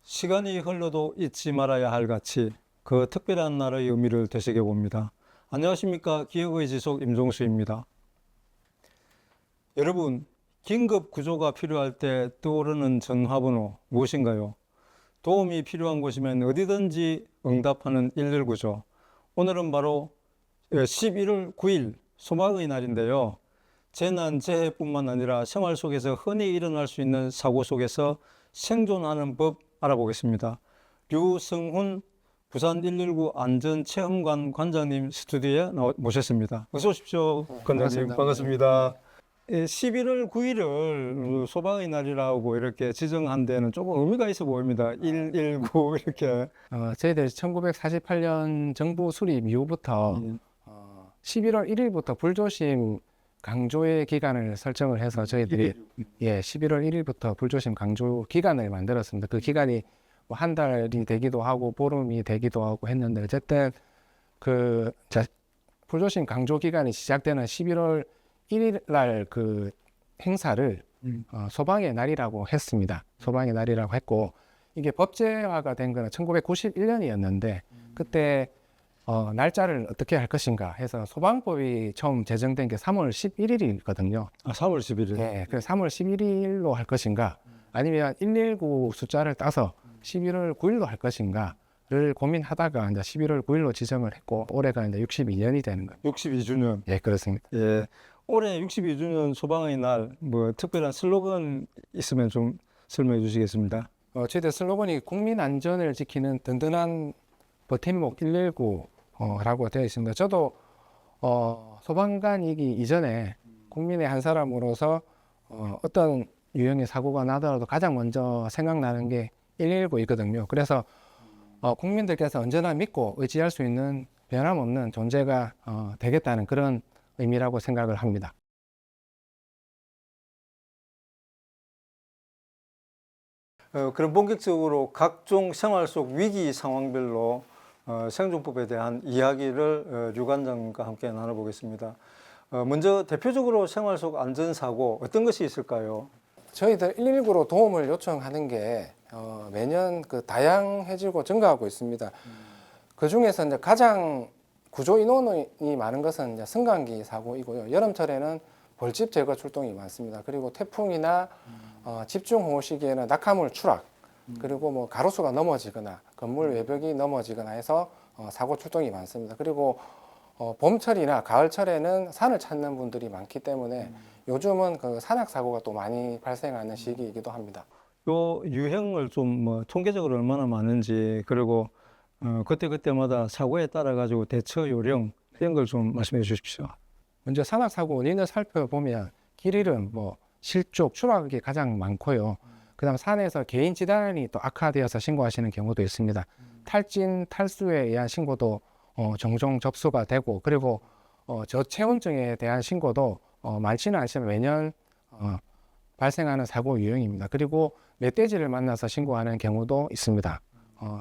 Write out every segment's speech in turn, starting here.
시간이 흘러도 잊지 말아야 할 가치, 그 특별한 날의 의미를 되새겨 봅니다. 안녕하십니까. 기억의 지속 임종수입니다. 여러분, 긴급 구조가 필요할 때 떠오르는 전화번호 무엇인가요? 도움이 필요한 곳이면 어디든지 응답하는 119죠. 오늘은 바로 11월 9일 소망의 날인데요. 재난, 재해뿐만 아니라 생활 속에서 흔히 일어날 수 있는 사고 속에서 생존하는 법 알아보겠습니다. 류승훈 부산 119 안전체험관 관장님 스튜디오에 모셨습니다. 어서 오십시오, 관장님. 반갑습니다. 11월 9일을 소방의 날이라고 이렇게 지정한 데는 조금 의미가 있어 보입니다. 119 이렇게. 저희들이 1948년 정부 수립 이후부터 11월 1일부터 불조심 강조의 기간을 설정을 해서 저희들이 11월 1일부터 불조심 강조 기간을 만들었습니다. 그 기간이 뭐 한 달이 되기도 하고 보름이 되기도 하고 했는데 어쨌든 불조심 강조 기간이 시작되는 11월 1일 날 그 행사를 소방의 날이라고 했습니다. 소방의 날이라고 했고, 이게 법제화가 된 거는 1991년이었는데 그때 날짜를 어떻게 할 것인가 해서 소방법이 처음 제정된 게 3월 11일이거든요. 3월 11일. 네, 그래서 3월 11일로 할 것인가 아니면 119 숫자를 따서 11월 9일로 할 것인가를 고민하다가 이제 11월 9일로 지정을 했고, 올해가 이제 62년이 되는 거예요. 62주년. 예, 그렇습니다. 예. 올해 62주년 소방의 날, 뭐 특별한 슬로건 있으면 좀 설명해 주시겠습니다. 저희들 슬로건이 국민 안전을 지키는 든든한 버팀목 119라고 되어 있습니다. 저도 소방관이기 이전에 국민의 한 사람으로서 어떤 유형의 사고가 나더라도 가장 먼저 생각나는 게 119이거든요. 그래서 국민들께서 언제나 믿고 의지할 수 있는 변함없는 존재가 되겠다는 그런 의미라고 생각을 합니다. 그럼 본격적으로 각종 생활 속 위기 상황별로 생존법에 대한 이야기를 류 관장과 함께 나눠보겠습니다. 먼저 대표적으로 생활 속 안전사고 어떤 것이 있을까요? 저희들 119로 도움을 요청하는 게 매년 다양해지고 증가하고 있습니다. 그 중에서 이제 가장 구조 인원이 많은 것은 이제 승강기 사고이고요. 여름철에는 벌집 제거 출동이 많습니다. 그리고 태풍이나 집중호우 시기에는 낙하물 추락, 그리고 뭐 가로수가 넘어지거나 건물 외벽이 넘어지거나 해서 사고 출동이 많습니다. 그리고 봄철이나 가을철에는 산을 찾는 분들이 많기 때문에 요즘은 그 산악 사고가 또 많이 발생하는 시기이기도 합니다. 요 유형을 좀 뭐 통계적으로 얼마나 많은지, 그리고 그때그때마다 사고에 따라 가지고 대처 요령 이런 걸 좀 말씀해 주십시오. 먼저 산악 사고 원인을 살펴보면 길 잃음, 뭐 실족, 추락이 가장 많고요. 그다음 산에서 개인 지단이 또 악화되어서 신고하시는 경우도 있습니다. 탈진, 탈수에 의한 신고도 종종 접수가 되고, 그리고 저체온증에 대한 신고도 많지는 않지만 매년 발생하는 사고 유형입니다. 그리고 멧돼지를 만나서 신고하는 경우도 있습니다.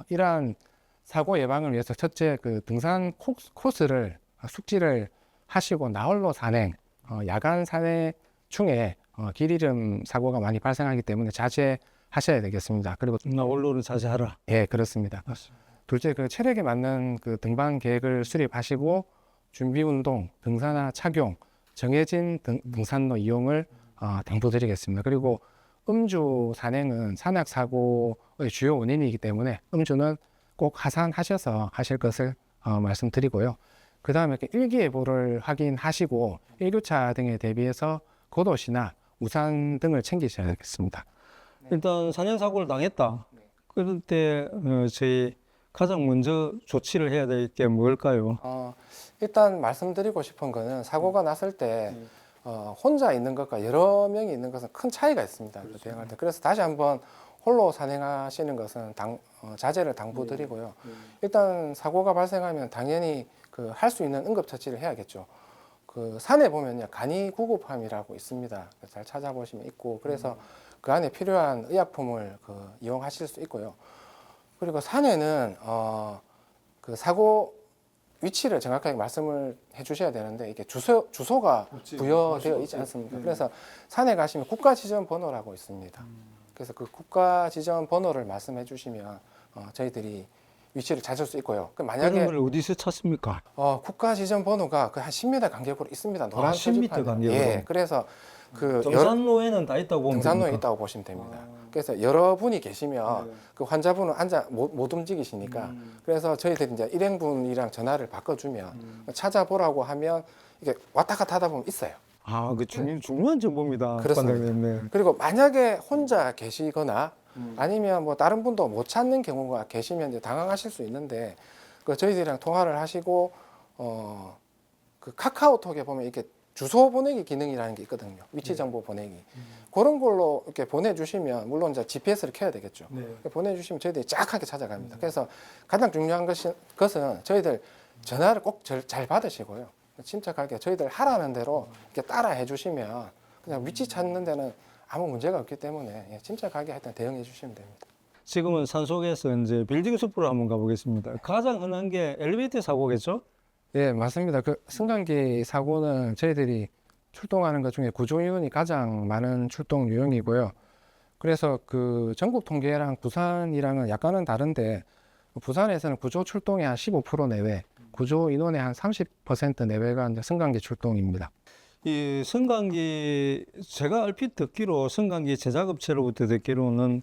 이러한 사고 예방을 위해서 첫째 그 등산 코스를 숙지를 하시고 나홀로 산행, 야간 산행 중에 길 잃음 사고가 많이 발생하기 때문에 자제하셔야 되겠습니다. 그리고 나홀로를 자제하라. 예, 그렇습니다. 맞습니다. 둘째, 그 체력에 맞는 그 등반 계획을 수립하시고 준비 운동, 등산화 착용, 정해진 등산로 이용을 당부드리겠습니다. 그리고 음주 산행은 산악 사고의 주요 원인이기 때문에 음주는 꼭 하산하셔서 하실 것을 말씀드리고요. 그 다음에 일기예보를 확인하시고 일교차 등에 대비해서 겉옷이나 우산 등을 챙기셔야 되겠습니다. 일단 산행사고를 당했다. 그럴 때 저희 가장 먼저 조치를 해야 될 게 뭘까요? 일단 말씀드리고 싶은 거는 사고가 났을 때 혼자 있는 것과 여러 명이 있는 것은 큰 차이가 있습니다. 그렇죠. 대응할 때. 그래서 다시 한번 홀로 산행하시는 것은 자제를 당부드리고요. 일단 사고가 발생하면 당연히 할 수 있는 응급처치를 해야겠죠. 그 산에 보면요, 간이구급함이라고 있습니다. 잘 찾아보시면 있고, 그래서 그 안에 필요한 의약품을 이용하실 수 있고요. 그리고 산에는 그 사고 위치를 정확하게 말씀을 해주셔야 되는데 이게 주소가 부여되어 있지 않습니까? 그래서 산에 가시면 국가지정번호라고 있습니다. 그래서 그 국가 지정 번호를 말씀해 주시면 저희들이 위치를 찾을 수 있고요. 그 그런 만약에 걸 어디서 찾습니까? 국가 지정 번호가 그 한 10m 간격으로 있습니다. 노란 10m 표지판에. 간격으로? 예, 그래서 그 등산로에는 다 있다고 보면 등산로에 됩니까? 있다고 보시면 됩니다. 그래서 여러분이 계시면 네. 그 환자분은 앉아 못 움직이시니까 그래서 저희들이 이제 일행분이랑 전화를 바꿔주면 찾아보라고 하면 이게 왔다 갔다 하다 보면 있어요. 아, 그 중요한 정보입니다. 그렇습니다. 관장님. 네. 그리고 만약에 혼자 계시거나 아니면 뭐 다른 분도 못 찾는 경우가 계시면 이제 당황하실 수 있는데 그 저희들이랑 통화를 하시고 그 카카오톡에 보면 이렇게 주소 보내기 기능이라는 게 있거든요. 위치 정보 보내기. 그런 걸로 이렇게 보내주시면 물론 이제 GPS를 켜야 되겠죠. 네. 보내주시면 저희들이 쫙하게 찾아갑니다. 그래서 가장 중요한 것은 저희들 전화를 꼭 잘 받으시고요. 침착하게 저희들 하라는 대로 이렇게 따라 해주시면 그냥 위치 찾는 데는 아무 문제가 없기 때문에 침착하게 하여튼 대응해 주시면 됩니다. 지금은 산속에서 이제 빌딩 숲으로 한번 가보겠습니다. 가장 흔한 게 엘리베이터 사고겠죠? 예, 맞습니다. 그 승강기 사고는 저희들이 출동하는 것 중에 구조인원이 가장 많은 출동 유형이고요. 그래서 그 전국 통계랑 부산이랑은 약간은 다른데 부산에서는 구조 출동의 한 15% 내외, 구조 인원의 한 30% 내외가 이제 승강기 출동입니다. 이 승강기 제가 얼핏 듣기로 승강기 제작업체로부터 듣기로는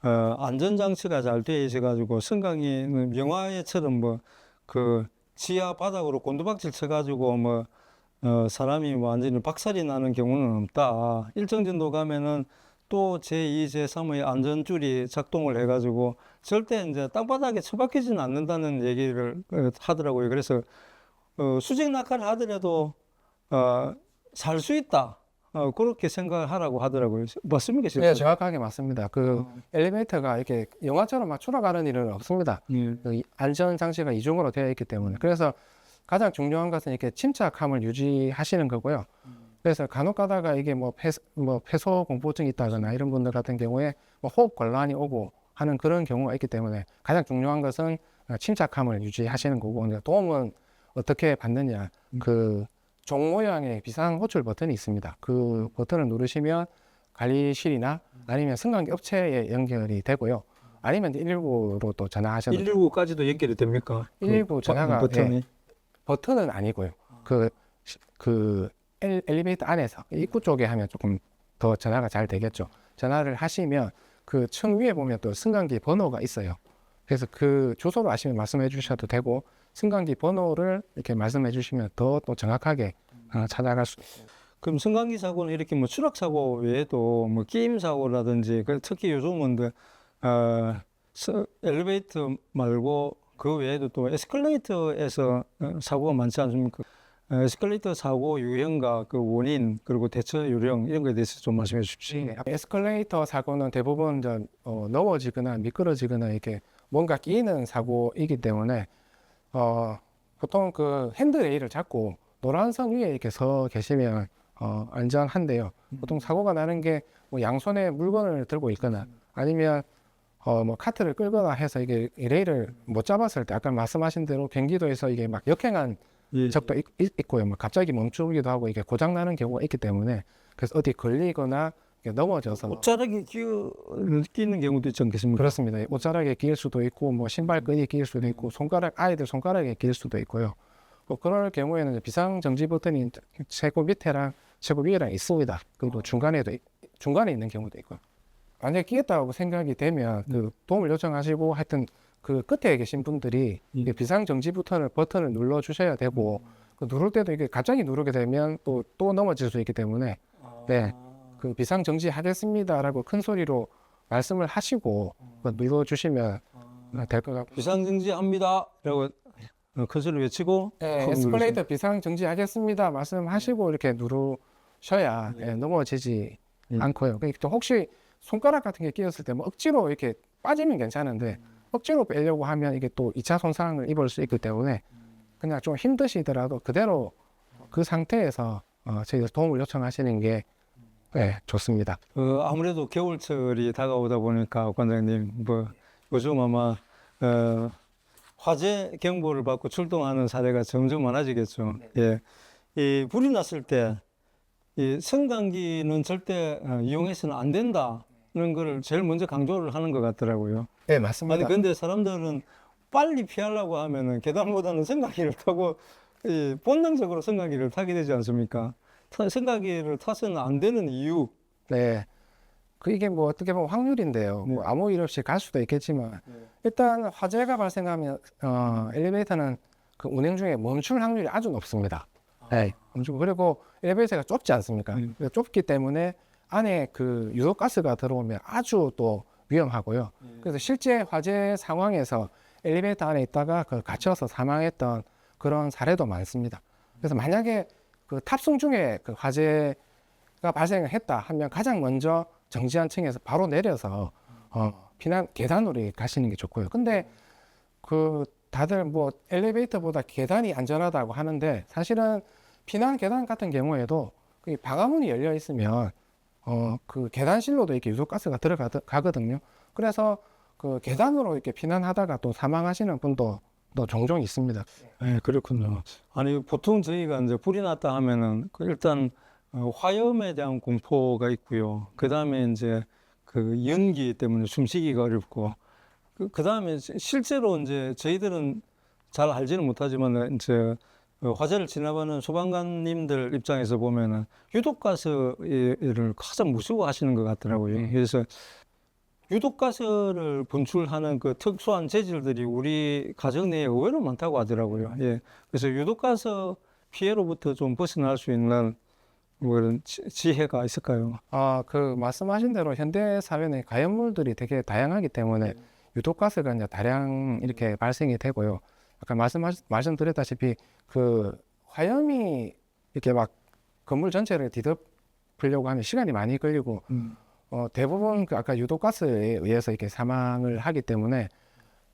안전장치가 잘 되어 있어가지고 승강기는 영화에처럼 뭐 그 지하 바닥으로 곤두박질 쳐가지고 뭐 사람이 완전히 박살이 나는 경우는 없다. 일정 정도 가면은 또 제2, 제3의 안전줄이 작동을 해가지고 절대 이제 땅바닥에 처박히지는 않는다는 얘기를 하더라고요. 그래서 수직 낙하를 하더라도 살 수 있다. 그렇게 생각을 하라고 하더라고요. 맞습니까? 네, 정확하게 맞습니다. 그 엘리베이터가 이렇게 영화처럼 막 추락하는 일은 없습니다. 예. 그 안전 장치가 이중으로 되어 있기 때문에 그래서 가장 중요한 것은 이렇게 침착함을 유지하시는 거고요. 그래서 간혹 가다가 이게 뭐 폐소 공포증이 있다거나 이런 분들 같은 경우에 뭐 호흡 곤란이 오고 하는 그런 경우가 있기 때문에 가장 중요한 것은 침착함을 유지하시는 거고 이제 도움은 어떻게 받느냐 그 종 모양의 비상 호출 버튼이 있습니다. 그 버튼을 누르시면 관리실이나 아니면 승강기 업체에 연결이 되고요. 아니면 119로 또 전화하셔도 119까지도 연결이 됩니까? 119 전화가 버튼이? 버튼은 아니고요. 그 엘리베이터 안에서 입구 쪽에 하면 조금 더 전화가 잘 되겠죠. 전화를 하시면 그 층 위에 보면 또 승강기 번호가 있어요. 그래서 그 주소로 아시면 말씀해 주셔도 되고 승강기 번호를 이렇게 말씀해 주시면 더 또 정확하게 찾아갈 수 있어요. 그럼 승강기 사고는 이렇게 뭐 추락 사고 외에도 뭐 끼임 사고라든지 특히 요즘은 엘리베이터 말고 그 외에도 또 에스컬레이터에서 사고가 많지 않습니까? 에스컬레이터 사고 유형과 그 원인 그리고 대처 요령 이런 거에 대해서 좀 말씀해 주십시오. 에스컬레이터 사고는 대부분 넘어지거나 미끄러지거나 이렇게 뭔가 끼이는 사고이기 때문에 보통 그 핸드레일을 잡고 노란선 위에 이렇게 서 계시면 안전한데요. 보통 사고가 나는 게 뭐 양손에 물건을 들고 있거나 아니면 뭐 카트를 끌거나 해서 이게 레일을 못 잡았을 때 아까 말씀하신 대로 경기도에서 이게 막 역행한 예. 적도 있고요. 뭐 갑자기 멈추기도 하고 이게 고장 나는 경우가 있기 때문에 그래서 어디 걸리거나 이렇게 넘어져서 옷자락이 끼는 경우도 있지 않겠습니까? 그렇습니다. 옷자락에 끼일 수도 있고 뭐 신발끈이 끼일 수도 있고 아이들 손가락에 끼일 수도 있고요. 뭐 그럴 경우에는 비상 정지 버튼이 최고 밑에랑 최고 위에랑 있습니다. 그리고 중간에 있는 경우도 있고요. 만약에 끼겠다고 생각이 되면 그 도움을 요청하시고 하여튼 그 끝에 계신 분들이 비상 정지 버튼을 눌러 주셔야 되고 그 누를 때도 이게 갑자기 누르게 되면 또 넘어질 수 있기 때문에 네. 그 비상 정지 하겠습니다라고 큰 소리로 말씀을 하시고 눌러 주시면 될 것 같고. 비상정지합니다. 라고 큰 소리 외치고 네, 에스컬레이터 비상 정지 하겠습니다 말씀하시고 이렇게 누르셔야 넘어지지 않고요. 그러니까 혹시 손가락 같은 게 끼었을 때 뭐 억지로 이렇게 빠지면 괜찮은데 억지로 빼려고 하면 이게 또 2차 손상을 입을 수 있기 때문에 그냥 좀 힘드시더라도 그대로 그 상태에서 저희들 도움을 요청하시는 게 좋습니다. 아무래도 겨울철이 다가오다 보니까 관장님 뭐 요즘 아마 화재 경보를 받고 출동하는 사례가 점점 많아지겠죠. 예, 이 불이 났을 때 이 승강기는 절대 이용해서는 안 된다. 거를 제일 먼저 강조를 하는 것 같더라고요. 네, 맞습니다. 아니 근데 사람들은 빨리 피하려고 하면은 계단보다는 승강기를 타고 본능적으로 승강기를 타게 되지 않습니까? 승강기를 타서는 안 되는 이유. 네. 그 이게 뭐 어떻게 보면 확률인데요. 네. 뭐 아무 일 없이 갈 수도 있겠지만 네. 일단 화재가 발생하면 엘리베이터는 그 운행 중에 멈출 확률이 아주 높습니다. 네. 그리고 엘리베이터가 좁지 않습니까? 그래서 좁기 때문에 안에 그 유독가스가 들어오면 아주 또 위험하고요. 그래서 실제 화재 상황에서 엘리베이터 안에 있다가 그 갇혀서 사망했던 그런 사례도 많습니다. 그래서 만약에 그 탑승 중에 그 화재가 발생을 했다 하면 가장 먼저 정지한 층에서 바로 내려서 피난 계단으로 가시는 게 좋고요. 근데 그 다들 뭐 엘리베이터보다 계단이 안전하다고 하는데 사실은 피난 계단 같은 경우에도 그 방화문이 열려 있으면 그 계단실로도 이렇게 유독가스가 들어가거든요. 그래서 그 계단으로 이렇게 피난하다가 또 사망하시는 분도 또 종종 있습니다. 네, 그렇군요. 아니 보통 저희가 이제 불이 났다 하면은 그 일단 화염에 대한 공포가 있고요. 그 다음에 이제 그 연기 때문에 숨쉬기가 어렵고 그 다음에 실제로 이제 저희들은 잘 알지는 못하지만 이제 화재를 지나가는 소방관님들 입장에서 보면은 유독가스를 가장 무서워하시는 것 같더라고요. 그래서 유독가스를 분출하는 그 특수한 재질들이 우리 가정 내에 의외로 많다고 하더라고요. 예. 그래서 유독가스 피해로부터 좀 벗어날 수 있는 뭐 이런 지혜가 있을까요? 그 말씀하신 대로 현대 사회는 가연물들이 되게 다양하기 때문에 유독가스가 이제 다량 이렇게 발생이 되고요. 아까 말씀드렸다시피 그 화염이 이렇게 막 건물 전체를 뒤덮으려고 하면 시간이 많이 걸리고 대부분 그 아까 유독가스에 의해서 이렇게 사망을 하기 때문에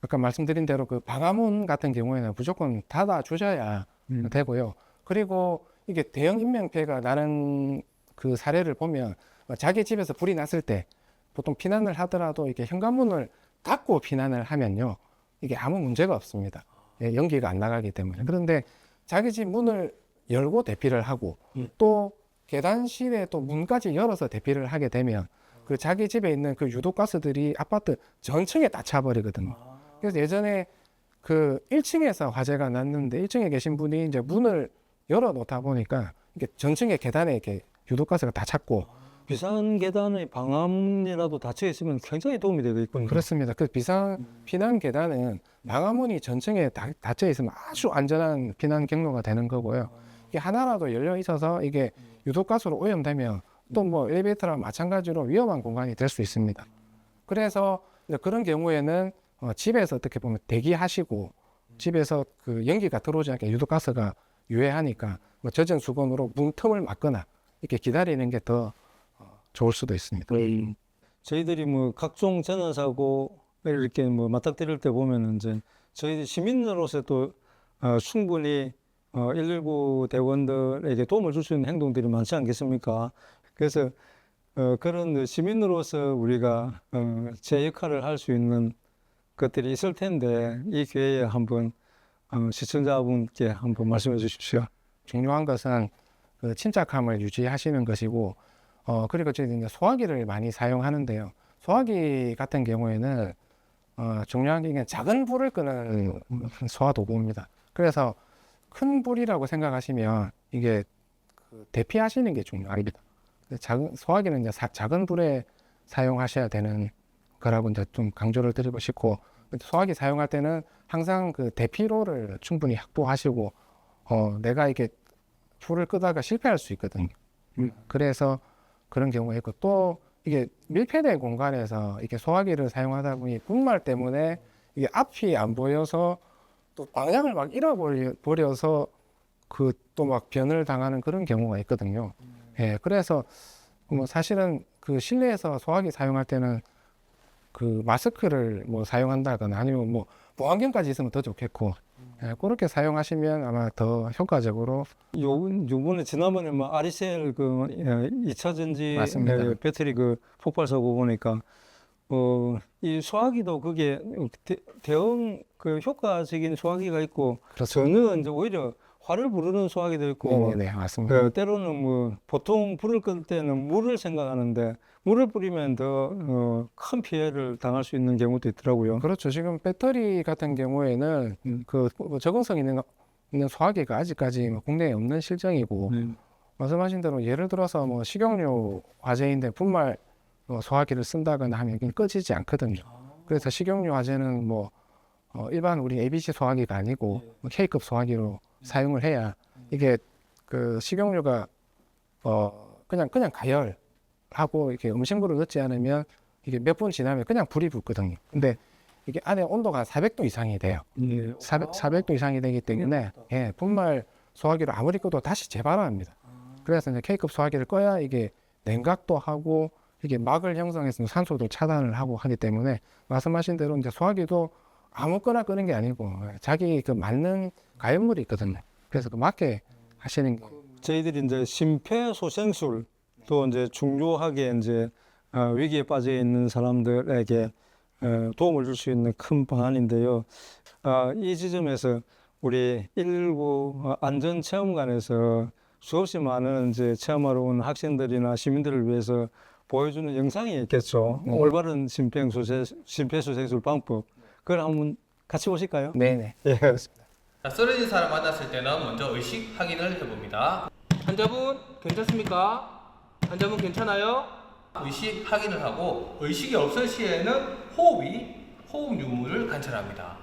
아까 말씀드린 대로 그 방화문 같은 경우에는 무조건 닫아 주셔야 되고요. 그리고 이게 대형 인명피해가 나는 그 사례를 보면 자기 집에서 불이 났을 때 보통 피난을 하더라도 이렇게 현관문을 닫고 피난을 하면요. 이게 아무 문제가 없습니다. 예, 연기가 안 나가기 때문에. 그런데 자기 집 문을 열고 대피를 하고 또 계단실에 또 문까지 열어서 대피를 하게 되면 그 자기 집에 있는 그 유독가스들이 아파트 전층에 다 차버리거든요. 그래서 예전에 그 1층에서 화재가 났는데 1층에 계신 분이 이제 문을 열어 놓다 보니까 이게 전층의 계단에 이렇게 유독가스가 다 찼고 비싼 계단의 방화문이라도 닫혀 있으면 굉장히 도움이 되겠군요. 그렇습니다. 그 피난 계단은 방화문이 전층에 닫혀 있으면 아주 안전한 피난 경로가 되는 거고요. 이게 하나라도 열려 있어서 이게 유독가스로 오염되면 또 뭐 엘리베이터랑 마찬가지로 위험한 공간이 될 수 있습니다. 그래서 그런 경우에는 집에서 어떻게 보면 대기하시고 집에서 그 연기가 들어오지 않게 유독가스가 유해하니까 뭐 젖은 수건으로 문 틈을 막거나 이렇게 기다리는 게 더 좋을 수도 있습니다. 저희들이 뭐 각종 재난 사고를 이렇게 뭐 맞닥뜨릴 때 보면은 이제 저희 시민으로서 또 충분히 119 대원들에게 도움을 줄 수 있는 행동들이 많지 않겠습니까? 그래서 그런 시민으로서 우리가 제 역할을 할 수 있는 것들이 있을 텐데 이 기회에 한번 시청자분께 한번 말씀해 주십시오. 중요한 것은 그 침착함을 유지하시는 것이고 그리고 저희 이제 소화기를 많이 사용하는데요. 소화기 같은 경우에는 중요한 게 작은 불을 끄는 소화 도구입니다. 그래서 큰 불이라고 생각하시면 이게 그 대피하시는 게 중요합니다. 작은 소화기는 이제 작은 불에 사용하셔야 되는 거라고 이제 좀 강조를 드리고 싶고 소화기 사용할 때는 항상 그 대피로를 충분히 확보하시고 내가 이게 불을 끄다가 실패할 수 있거든요. 그래서 그런 경우가 있고 또 이게 밀폐된 공간에서 이렇게 소화기를 사용하다 보니 분말 때문에 이게 앞이 안 보여서 또 방향을 막 잃어버려서 그 또 막 변을 당하는 그런 경우가 있거든요. 예, 그래서 뭐 사실은 그 실내에서 소화기 사용할 때는 그 마스크를 뭐 사용한다거나 아니면 뭐 보안경까지 있으면 더 좋겠고 예, 그렇게 사용하시면 아마 더 효과적으로 요번에 지난번에 뭐 아리셀 그 2차 전지 맞습니다. 배터리 그 폭발 사고 보니까 이 소화기도 그게 대응 그 효과적인 소화기가 있고 그렇죠. 저는 이제 오히려 화를 부르는 소화기도 있고 네네네, 맞습니다. 때로는 뭐 보통 불을 끌 때는 물을 생각하는데 물을 뿌리면 더 큰 피해를 당할 수 있는 경우도 있더라고요. 그렇죠. 지금 배터리 같은 경우에는 뭐 적응성 있는 소화기가 아직까지 뭐 국내에 없는 실정이고, 말씀하신 대로 예를 들어서 뭐 식용유 화재인데 분말 소화기를 쓴다거나 하면 이게 꺼지지 않거든요. 그래서 식용유 화재는 뭐 일반 우리 ABC 소화기가 아니고 뭐 K급 소화기로 사용을 해야 이게 그 식용유가 그냥 가열하고 이렇게 음식물을 넣지 않으면 이게 몇 분 지나면 그냥 불이 붙거든요. 근데 이게 안에 온도가 400도 이상이 돼요. 400도 이상이 되기 때문에 예, 분말 소화기로 아무리 꺼도 다시 재발합니다. 그래서 이제 K급 소화기를 꺼야 이게 냉각도 하고 이게 막을 형성해서 산소도 차단을 하고 하기 때문에 말씀하신 대로 이제 소화기도 아무거나 끄는 게 아니고 자기 그 맞는 가연물이 있거든요. 그래서 그 맞게 하시는 게 저희들이 이제 심폐소생술 또 이제 중요하게 이제 위기에 빠져 있는 사람들에게 도움을 줄 수 있는 큰 방안인데요. 이 지점에서 우리 119 안전체험관에서 수없이 많은 이제 체험하러 온 학생들이나 시민들을 위해서 보여주는 영상이 있겠죠. 올바른 심폐소생술 방법. 그걸 한번 같이 보실까요? 네네. 예. 자, 쓰러진 사람 만났을 때는 먼저 의식 확인을 해봅니다. 환자분 괜찮습니까? 환자분 괜찮아요? 의식 확인을 하고 의식이 없을 시에는 호흡 유무를 관찰합니다.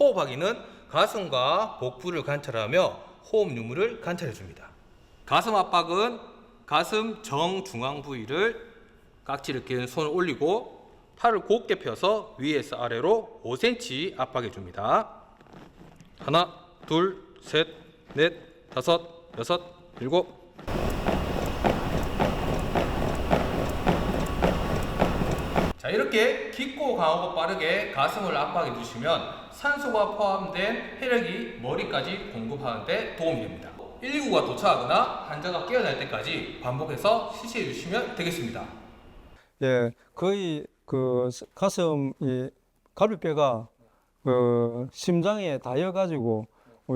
호흡 확인은 가슴과 복부를 관찰하며 호흡 유무를 관찰해 줍니다. 가슴 압박은 가슴 정중앙 부위를 깍지를 낀 손을 올리고 팔을 곧게 펴서 위에서 아래로 5cm 압박해 줍니다. 하나, 둘, 셋, 넷, 다섯, 여섯, 일곱. 자, 이렇게 깊고 강하고 빠르게 가슴을 압박해 주시면 산소가 포함된 혈액이 머리까지 공급하는 데 도움이 됩니다. 119가 도착하거나 환자가 깨어날 때까지 반복해서 실시해 주시면 되겠습니다. 예, 거의 그 가슴 이 갈비뼈가 심장에 닿여가지고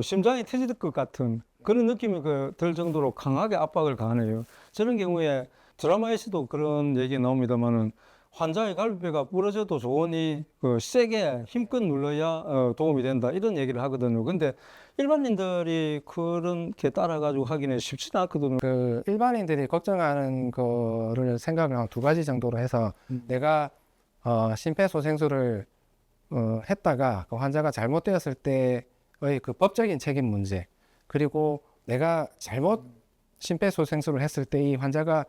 심장이 터질 것 같은 그런 느낌이 들 정도로 강하게 압박을 가하네요. 저런 경우에 드라마에서도 그런 얘기 나옵니다만은 환자의 갈비뼈가 부러져도 좋으니 세게 힘껏 눌러야 도움이 된다 이런 얘기를 하거든요. 근데 일반인들이 그렇게 따라가지고 하기는 쉽지는 않거든요. 그 일반인들이 걱정하는 거를 생각을 한 두 가지 정도로 해서 내가 심폐소생술을 했다가 그 환자가 잘못되었을 때의 그 법적인 책임 문제, 그리고 내가 잘못 심폐소생술을 했을 때 이 환자가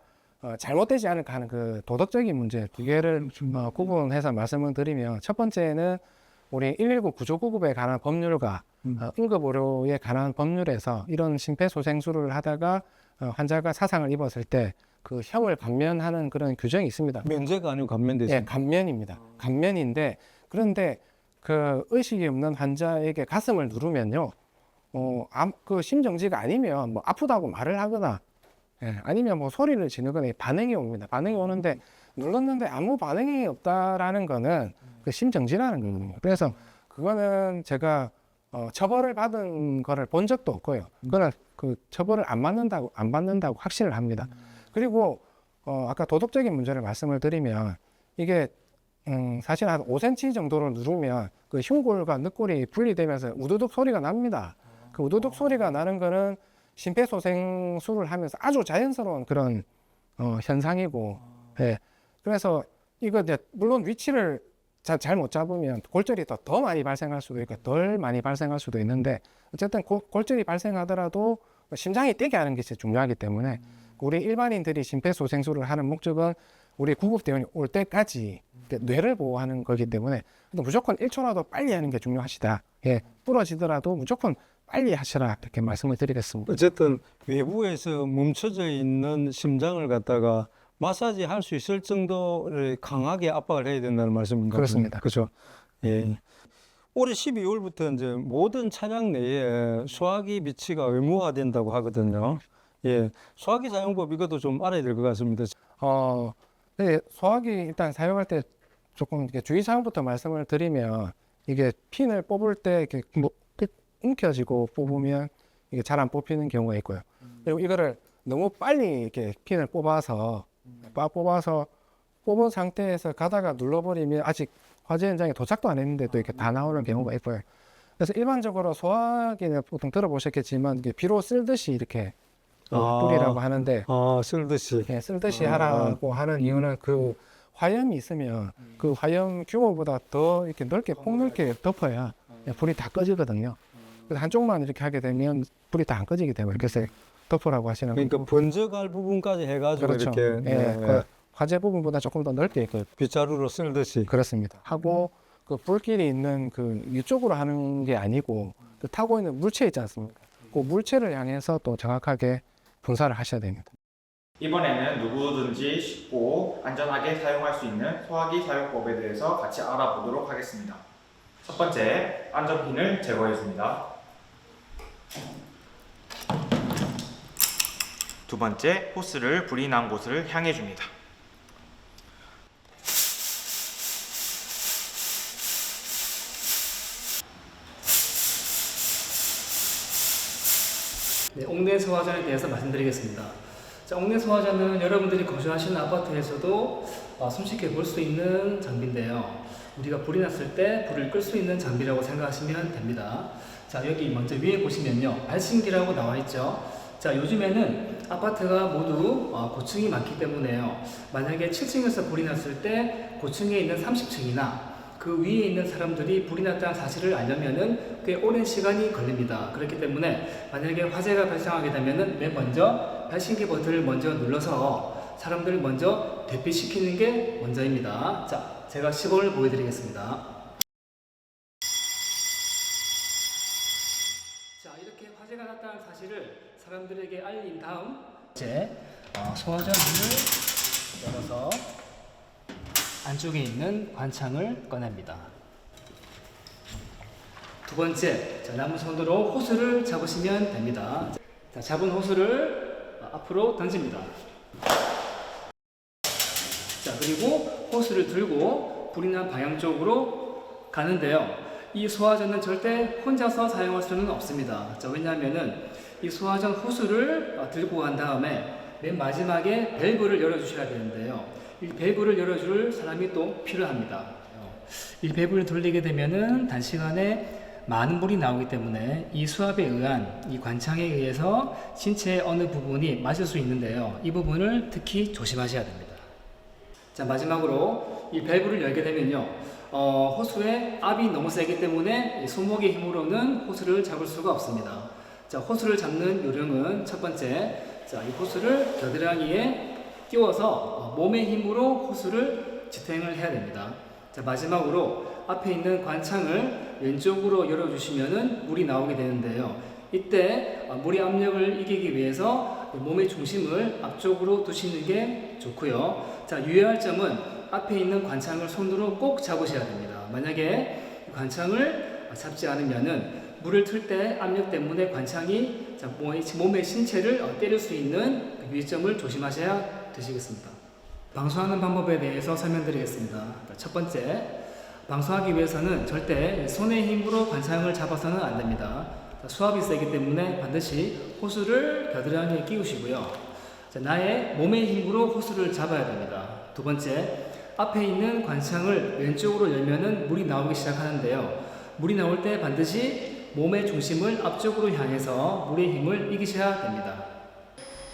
잘못되지 않을까 하는 그 도덕적인 문제 두 개를 구분해서 말씀을 드리면, 첫 번째는 우리 119 구조구급에 관한 법률과 응급의료에 관한 법률에서 이런 심폐소생술을 하다가 환자가 사상을 입었을 때 그 형을 감면하는 그런 규정이 있습니다. 면제가 아니고 감면되죠. 예, 감면입니다. 감면인데, 그런데 그 의식이 없는 환자에게 가슴을 누르면요, 그 심정지가 아니면 뭐 아프다고 말을 하거나, 예, 아니면 뭐 소리를 지르거나 반응이 옵니다. 반응이 오는데 눌렀는데 아무 반응이 없다라는 거는 그 심정지라는 거거든요. 그래서 그거는 제가 처벌을 받은 거를 본 적도 없고요. 그거는 그 처벌을 안 받는다고 확신을 합니다. 그리고 아까 도덕적인 문제를 말씀을 드리면, 이게 사실 한 5cm 정도를 누르면 그 흉골과 늑골이 분리되면서 우두둑 소리가 납니다. 그 우두둑 소리가 나는 거는 심폐소생술을 하면서 아주 자연스러운 그런 현상이고, 예. 그래서 이거 이제 물론 위치를 잘 못 잡으면 골절이 더 많이 발생할 수도 있고 덜 많이 발생할 수도 있는데, 어쨌든 골절이 발생하더라도 심장이 뛰게 하는 게 제일 중요하기 때문에 우리 일반인들이 심폐소생술을 하는 목적은 우리 구급대원이 올 때까지 뇌를 보호하는 거기 때문에 무조건 1초라도 빨리 하는 게 중요하시다. 예, 부러지더라도 무조건 빨리 하시라, 이렇게 말씀을 드리겠습니다. 어쨌든 외부에서 멈춰져 있는 심장을 갖다가 마사지 할 수 있을 정도를 강하게 압박을 해야 된다는 말씀인가요? 그렇습니다. 그렇죠. 예. 올해 12월부터 이제 모든 차량 내에 소화기 비치가 의무화된다고 하거든요. 예. 소화기 사용법 이것도 좀 알아야 될 것 같습니다. 네, 소화기 일단 사용할 때 조금 이렇게 주의사항부터 말씀을 드리면, 이게 핀을 뽑을 때 이렇게 뭐 움켜쥐고 뽑으면 이게 잘 안 뽑히는 경우가 있고요. 그리고 이거를 너무 빨리 이렇게 핀을 뽑아서 뽑은 상태에서 가다가 눌러버리면 아직 화재 현장에 도착도 안 했는데도 이렇게 다 나오는 경우가 있고요. 그래서 일반적으로 소화기는 보통 들어보셨겠지만 이게 비로 쓸듯이 이렇게 뿌리라고 하는데 쓸듯이. 예, 쓸듯이 하라고 하는 이유는 그 화염이 있으면 그 화염 규모보다 더 이렇게 넓게 폭넓게 덮어야 불이 다 꺼지거든요. 그래서 한쪽만 이렇게 하게 되면 불이 다 안 꺼지게 되고 그래서 덮으라고 하시는 그러니까 번져갈 부분까지 해가지고 그렇죠. 이렇게 예, 그 화재 부분보다 조금 더 넓게 빗자루로 쓸듯이. 그렇습니다. 하고 그 불길이 있는 그 이쪽으로 하는 게 아니고 그 타고 있는 물체 있지 않습니까? 그 물체를 향해서 또 정확하게 분사를 하셔야 됩니다. 이번에는 누구든지 쉽고 안전하게 사용할 수 있는 소화기 사용법에 대해서 같이 알아보도록 하겠습니다. 첫 번째, 안전핀을 제거해 줍니다. 두 번째, 호스를 불이 난 곳을 향해 줍니다. 네, 옥내 소화전에 대해서 말씀드리겠습니다. 자, 옥내 소화전은 여러분들이 거주하시는 아파트에서도 손쉽게 볼 수 있는 장비인데요. 우리가 불이 났을 때 불을 끌 수 있는 장비라고 생각하시면 됩니다. 자, 여기 먼저 위에 보시면요, 발신기라고 나와 있죠. 자, 요즘에는 아파트가 모두 고층이 많기 때문에요. 만약에 7층에서 불이 났을 때 고층에 있는 30층이나 그 위에 있는 사람들이 불이 났다는 사실을 알려면은 꽤 오랜 시간이 걸립니다. 그렇기 때문에 만약에 화재가 발생하게 되면은 맨 먼저 발신기 버튼을 먼저 눌러서 사람들을 먼저 대피시키는 게 먼저입니다. 자, 제가 시범을 보여드리겠습니다. 자, 이렇게 화재가 났다는 사실을 사람들에게 알린 다음 이제 소화전 문을 열어서 안쪽에 있는 관창을 꺼냅니다. 두 번째, 자, 남은 손으로 호스를 잡으시면 됩니다. 자, 잡은 호스를 앞으로 던집니다. 자, 그리고 호스를 들고 불이 난 방향 쪽으로 가는데요. 이 소화전은 절대 혼자서 사용할 수는 없습니다. 자, 왜냐하면은 이 소화전 호스를 들고 간 다음에 맨 마지막에 밸브를 열어주셔야 되는데요. 이 밸브를 열어줄 사람이 또 필요합니다. 이 밸브를 돌리게 되면은 단시간에 많은 불이 나오기 때문에 이 수압에 의한 이 관창에 의해서 신체의 어느 부분이 맞을 수 있는데요. 이 부분을 특히 조심하셔야 됩니다. 자, 마지막으로 이 밸브를 열게 되면요, 호스의 압이 너무 세기 때문에 이 손목의 힘으로는 호스를 잡을 수가 없습니다. 자, 호스를 잡는 요령은 첫 번째, 자, 이 호스를 겨드랑이에 끼워서 몸의 힘으로 호스를 지탱을 해야 됩니다. 자, 마지막으로 앞에 있는 관창을 왼쪽으로 열어주시면은 물이 나오게 되는데요. 이때 물의 압력을 이기기 위해서 몸의 중심을 앞쪽으로 두시는 게 좋고요. 자, 유의할 점은 앞에 있는 관창을 손으로 꼭 잡으셔야 됩니다. 만약에 관창을 잡지 않으면은 물을 틀 때 압력 때문에 관창이 몸의 신체를 때릴 수 있는 위점을 조심하셔야 되시겠습니다. 방수하는 방법에 대해서 설명드리겠습니다. 첫 번째, 방수하기 위해서는 절대 손의 힘으로 관창을 잡아서는 안 됩니다. 수압이 세기 때문에 반드시 호스를 겨드랑이에 끼우시고요. 자, 나의 몸의 힘으로 호스를 잡아야 됩니다. 두 번째, 앞에 있는 관창을 왼쪽으로 열면은 물이 나오기 시작하는데요. 물이 나올 때 반드시 몸의 중심을 앞쪽으로 향해서 물의 힘을 이기셔야 됩니다.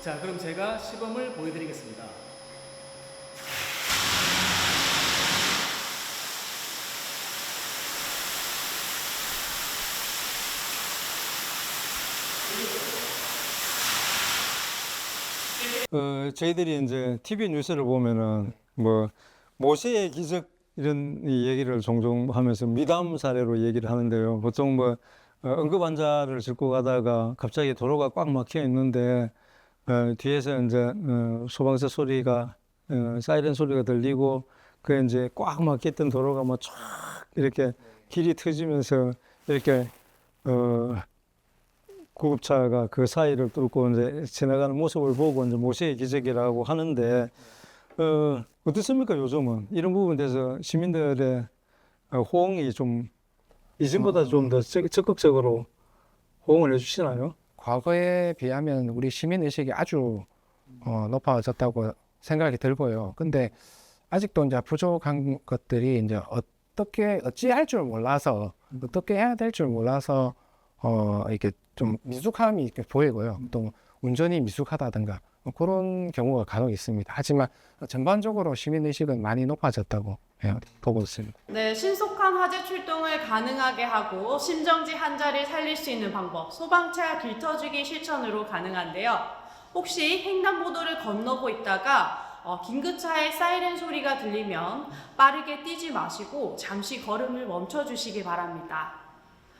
자, 그럼 제가 시범을 보여드리겠습니다. 저희들이 이제 TV 뉴스를 보면은 뭐 모세의 기적 이런 얘기를 종종 하면서 미담 사례로 얘기를 하는데요. 보통 뭐 응급 환자를 싣고 가다가 갑자기 도로가 꽉 막혀 있는데 뒤에서 이제 소방서 소리가 사이렌 소리가 들리고 그 이제 꽉 막혔던 도로가 뭐 쫙 이렇게 길이 트지면서 이렇게 구급차가 그 사이를 뚫고 이제 지나가는 모습을 보고 이제 모세의 기적이라고 하는데 어떻습니까? 요즘은 이런 부분에 대해서 시민들의 호응이 좀 이전보다 좀 더 적극적으로 호응을 해주시나요? 과거에 비하면 우리 시민 의식이 아주 높아졌다고 생각이 들고요. 근데 아직도 이제 부족한 것들이 이제 어찌할 줄 몰라서 어떻게 해야 될 줄 몰라서 이렇게 좀 미숙함이 이렇게 보이고요. 또 운전이 미숙하다든가 그런 경우가 간혹 있습니다. 하지만 전반적으로 시민 의식은 많이 높아졌다고 보고 있습니다. 네, 신속한 화재 출동을 가능하게 하고 심정지 환자를 살릴 수 있는 방법, 소방차 길터주기 실천으로 가능한데요. 혹시 횡단보도를 건너고 있다가 긴급차의 사이렌 소리가 들리면 빠르게 뛰지 마시고 잠시 걸음을 멈춰주시기 바랍니다.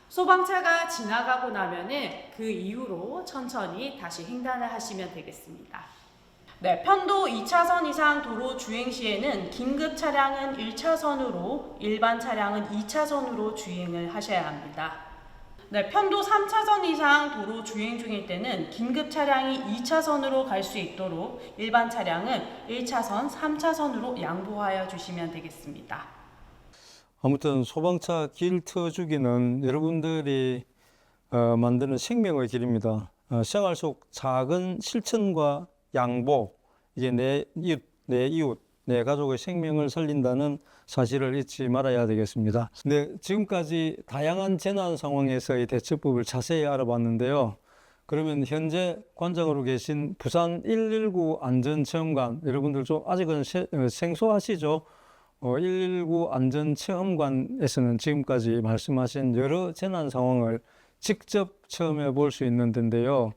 소방차가 지나가고 나면은 그 이후로 천천히 다시 횡단을 하시면 되겠습니다. 네, 편도 2차선 이상 도로 주행 시에는 긴급 차량은 1차선으로, 일반 차량은 2차선으로 주행을 하셔야 합니다. 네, 편도 3차선 이상 도로 주행 중일 때는 긴급 차량이 2차선으로 갈 수 있도록 일반 차량은 1차선, 3차선으로 양보하여 주시면 되겠습니다. 아무튼 소방차 길 터주기는 여러분들이 만드는 생명의 길입니다. 생활 속 작은 실천과 양보, 이게 내 이웃, 내 가족의 생명을 살린다는 사실을 잊지 말아야 되겠습니다. 네, 지금까지 다양한 재난 상황에서의 대처법을 자세히 알아봤는데요. 그러면 현재 관장으로 계신 부산 119 안전체험관, 여러분들 좀 아직은 생소하시죠? 119 안전체험관에서는 지금까지 말씀하신 여러 재난 상황을 직접 체험해 볼 수 있는 데인데요.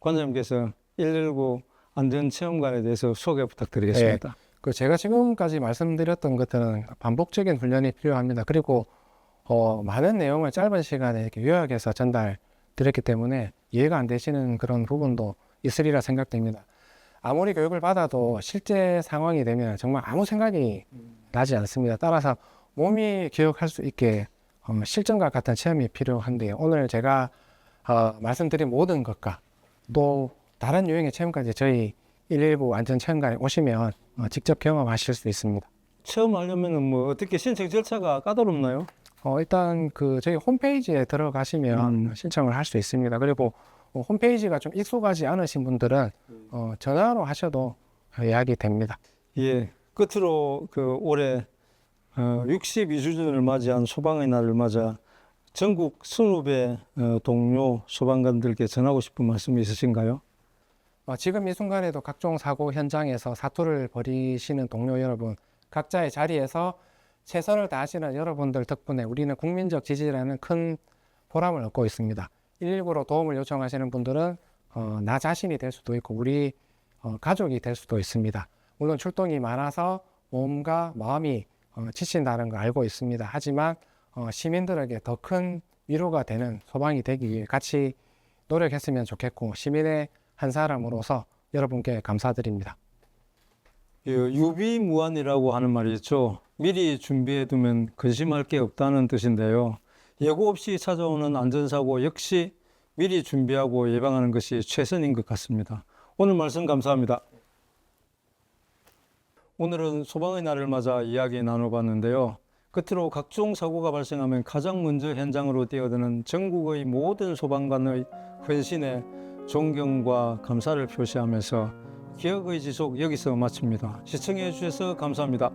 관장님께서 119 안전체험관에 대해서 소개 부탁드리겠습니다. 제가 지금까지 말씀드렸던 것들은 반복적인 훈련이 필요합니다. 그리고 많은 내용을 짧은 시간에 이렇게 요약해서 전달드렸기 때문에 이해가 안 되시는 그런 부분도 있으리라 생각됩니다. 아무리 교육을 받아도 실제 상황이 되면 정말 아무 생각이 나지 않습니다. 따라서 몸이 기억할 수 있게 실전과 같은 체험이 필요한데요. 오늘 제가 말씀드린 모든 것과 또 다른 유형의 체험까지 저희 119 안전체험관에 오시면 직접 경험하실 수 있습니다. 체험하려면 뭐 어떻게 신청 절차가 까다롭나요? 일단 저희 홈페이지에 들어가시면 신청을 할 수 있습니다. 그리고 홈페이지가 좀 익숙하지 않으신 분들은 전화로 하셔도 예약이 됩니다. 예, 끝으로 올해 62주년을 맞이한 소방의 날을 맞아 전국 20배 동료 소방관들께 전하고 싶은 말씀이 있으신가요? 지금 이 순간에도 각종 사고 현장에서 사투를 벌이시는 동료 여러분, 각자의 자리에서 최선을 다하시는 여러분들 덕분에 우리는 국민적 지지라는 큰 보람을 얻고 있습니다. 119로 도움을 요청하시는 분들은 나 자신이 될 수도 있고 우리 가족이 될 수도 있습니다. 물론 출동이 많아서 몸과 마음이 지친다는 걸 알고 있습니다. 하지만 시민들에게 더 큰 위로가 되는 소방이 되기 위해 같이 노력했으면 좋겠고 시민의 한 사람으로서 여러분께 감사드립니다. 유비무환이라고 하는 말이 있죠. 미리 준비해두면 근심할 게 없다는 뜻인데요. 예고 없이 찾아오는 안전사고 역시 미리 준비하고 예방하는 것이 최선인 것 같습니다. 오늘 말씀 감사합니다. 오늘은 소방의 날을 맞아 이야기 나눠봤는데요. 끝으로 각종 사고가 발생하면 가장 먼저 현장으로 뛰어드는 전국의 모든 소방관의 헌신에 존경과 감사를 표시하면서 기억의 지속 여기서 마칩니다. 시청해 주셔서 감사합니다.